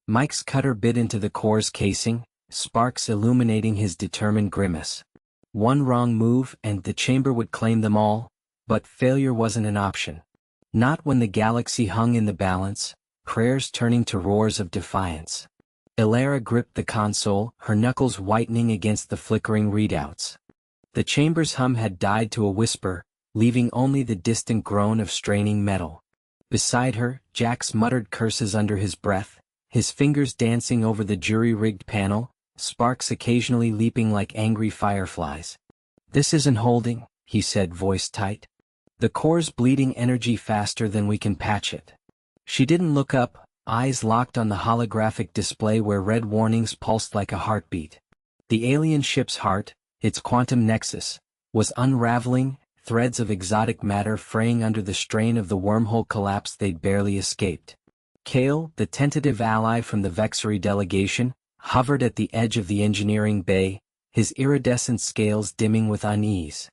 Mike's cutter bit into the core's casing, sparks illuminating his determined grimace. One wrong move and the chamber would claim them all, but failure wasn't an option. Not when the galaxy hung in the balance, prayers turning to roars of defiance. Ilera gripped the console, her knuckles whitening against the flickering readouts. The chamber's hum had died to a whisper, leaving only the distant groan of straining metal. Beside her, Jax muttered curses under his breath, his fingers dancing over the jury-rigged panel, sparks occasionally leaping like angry fireflies. "This isn't holding," he said, voice tight. "The core's bleeding energy faster than we can patch it." She didn't look up, eyes locked on the holographic display where red warnings pulsed like a heartbeat. The alien ship's heart, its quantum nexus, was unraveling, threads of exotic matter fraying under the strain of the wormhole collapse they'd barely escaped. Kale, the tentative ally from the Vexery delegation, hovered at the edge of the engineering bay, his iridescent scales dimming with unease.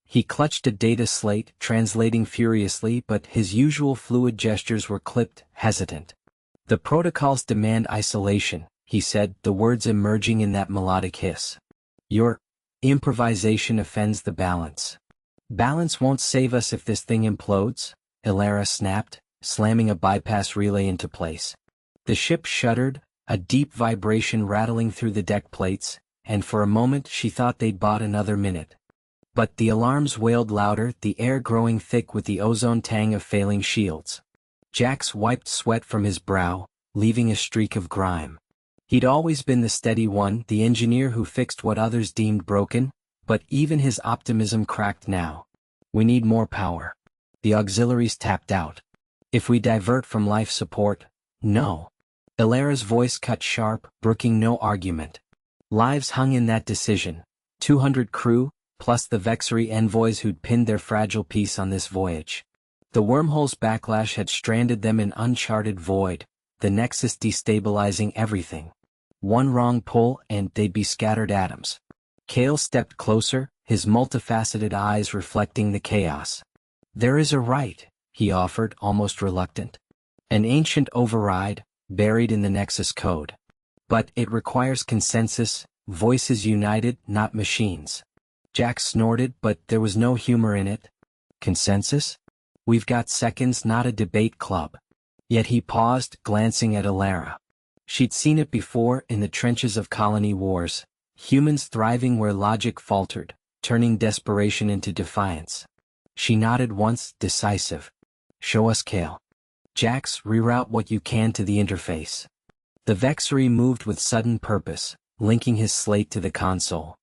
He clutched a data slate, translating furiously, but his usual fluid gestures were clipped, hesitant. "The protocols demand isolation," he said, the words emerging in that melodic hiss. "Your improvisation offends the balance." "Balance won't save us if this thing implodes," Ilera snapped, slamming a bypass relay into place. The ship shuddered, a deep vibration rattling through the deck plates, and for a moment she thought they'd bought another minute. But the alarms wailed louder, the air growing thick with the ozone tang of failing shields. Jax wiped sweat from his brow, leaving a streak of grime. He'd always been the steady one, the engineer who fixed what others deemed broken, but even his optimism cracked now. "We need more power. The auxiliaries tapped out. If we divert from life support, no." Ilera's voice cut sharp, brooking no argument. Lives hung in that decision. 200 crew, plus the Vexery envoys who'd pinned their fragile peace on this voyage. The wormhole's backlash had stranded them in uncharted void, the Nexus destabilizing everything. One wrong pull and they'd be scattered atoms. Kale stepped closer, his multifaceted eyes reflecting the chaos. "There is a right," he offered, almost reluctant. "An ancient override, buried in the Nexus code. But it requires consensus, voices united, not machines." Jack snorted, but there was no humor in it. "Consensus? We've got seconds, not a debate club." Yet he paused, glancing at Alara. She'd seen it before in the trenches of colony wars, humans thriving where logic faltered, turning desperation into defiance. She nodded once, decisive. "Show us, Kale." "Jax, reroute what you can to the interface." The Vexery moved with sudden purpose, linking his slate to the console.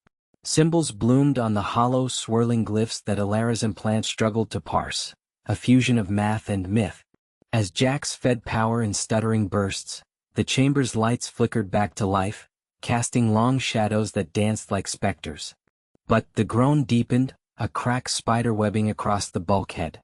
Symbols bloomed on the hollow, swirling glyphs that Alara's implant struggled to parse, a fusion of math and myth. As Jax fed power in stuttering bursts, the chamber's lights flickered back to life, casting long shadows that danced like specters. But the groan deepened, a crack spiderwebbing across the bulkhead.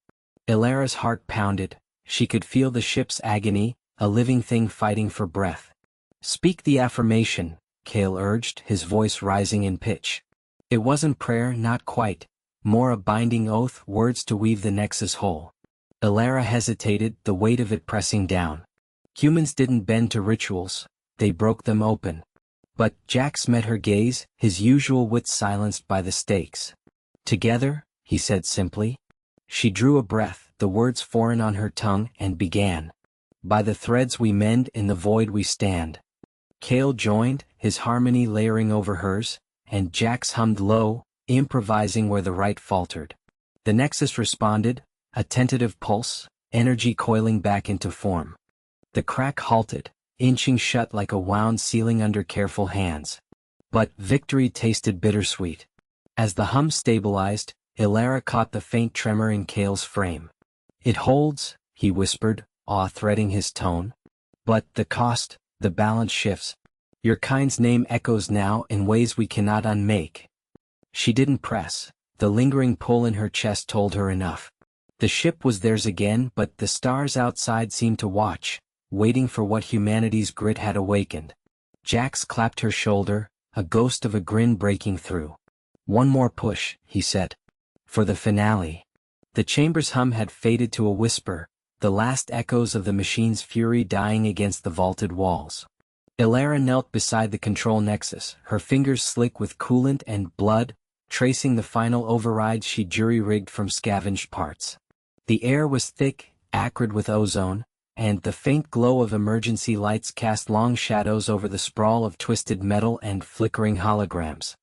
Alara's heart pounded, she could feel the ship's agony, a living thing fighting for breath. "Speak the affirmation," Kale urged, his voice rising in pitch. It wasn't prayer, not quite, more a binding oath, words to weave the Nexus whole. Alara hesitated, the weight of it pressing down. Humans didn't bend to rituals, they broke them open. But Jax met her gaze, his usual wit silenced by the stakes. "Together," he said simply. She drew a breath, the words foreign on her tongue, and began. "By the threads we mend, in the void we stand." Kale joined, his harmony layering over hers, and Jax hummed low, improvising where the right faltered. The Nexus responded, a tentative pulse, energy coiling back into form. The crack halted, inching shut like a wound ceiling under careful hands. But victory tasted bittersweet. As the hum stabilized, Alara caught the faint tremor in Kale's frame. "It holds," he whispered, awe threading his tone. "But the cost, the balance shifts. Your kind's name echoes now in ways we cannot unmake." She didn't press. The lingering pull in her chest told her enough. The ship was theirs again, but the stars outside seemed to watch, waiting for what humanity's grit had awakened. Jax clapped her shoulder, a ghost of a grin breaking through. "One more push," he said. "For the finale." The chamber's hum had faded to a whisper, the last echoes of the machine's fury dying against the vaulted walls. Alara knelt beside the control nexus, her fingers slick with coolant and blood, tracing the final override she jury-rigged from scavenged parts. The air was thick, acrid with ozone, and the faint glow of emergency lights cast long shadows over the sprawl of twisted metal and flickering holograms.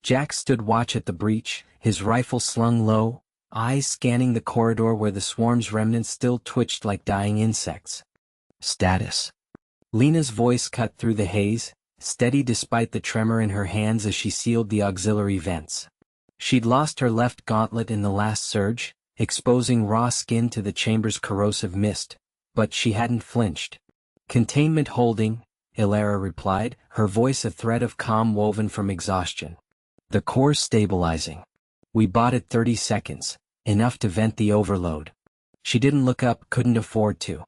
Jack stood watch at the breach, his rifle slung low, eyes scanning the corridor where the swarm's remnants still twitched like dying insects. "Status." Lena's voice cut through the haze, steady despite the tremor in her hands as she sealed the auxiliary vents. She'd lost her left gauntlet in the last surge, exposing raw skin to the chamber's corrosive mist, but she hadn't flinched. "Containment holding," Alara replied, her voice a thread of calm woven from exhaustion. "The core's stabilizing. We bought it 30 seconds, enough to vent the overload." She didn't look up, couldn't afford to.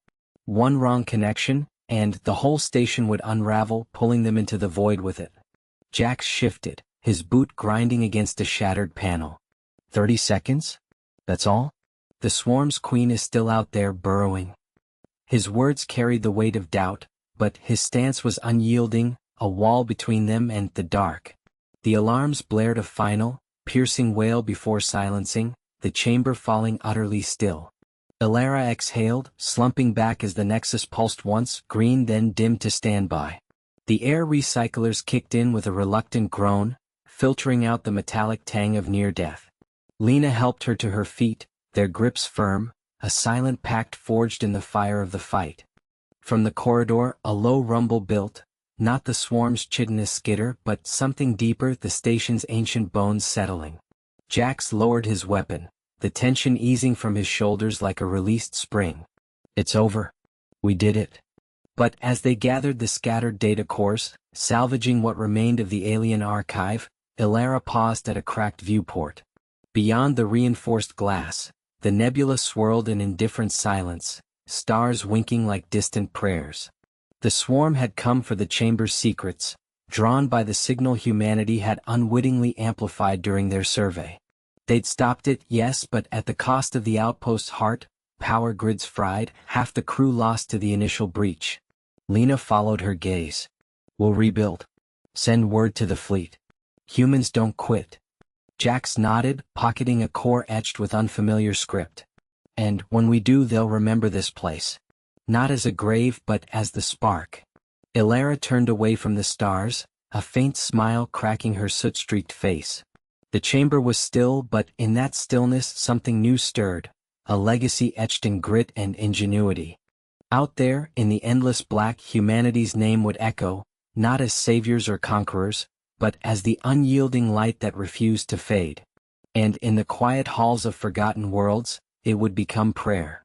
One wrong connection, and the whole station would unravel, pulling them into the void with it. Jax shifted, his boot grinding against a shattered panel. 30 seconds? That's all? The swarm's queen is still out there burrowing. His words carried the weight of doubt, but his stance was unyielding, a wall between them and the dark. The alarms blared a final, piercing wail before silencing, the chamber falling utterly still. Alara exhaled, slumping back as the nexus pulsed once, green then dimmed to standby. The air recyclers kicked in with a reluctant groan, filtering out the metallic tang of near death. Lena helped her to her feet, their grips firm, a silent pact forged in the fire of the fight. From the corridor, a low rumble built, not the swarm's chitinous skitter, but something deeper, the station's ancient bones settling. Jax lowered his weapon, the tension easing from his shoulders like a released spring. "It's over. We did it." But as they gathered the scattered data cores, salvaging what remained of the alien archive, Ilara paused at a cracked viewport. Beyond the reinforced glass, the nebula swirled in indifferent silence, stars winking like distant prayers. The swarm had come for the chamber's secrets, drawn by the signal humanity had unwittingly amplified during their survey. They'd stopped it, yes, but at the cost of the outpost's heart, power grids fried, half the crew lost to the initial breach. Lena followed her gaze. We'll rebuild. Send word to the fleet. Humans don't quit. Jax nodded, pocketing a core etched with unfamiliar script. And when we do, they'll remember this place. Not as a grave, but as the spark. Ilara turned away from the stars, a faint smile cracking her soot-streaked face. The chamber was still, but in that stillness something new stirred, a legacy etched in grit and ingenuity. Out there, in the endless black, humanity's name would echo, not as saviors or conquerors, but as the unyielding light that refused to fade. And in the quiet halls of forgotten worlds, it would become prayer.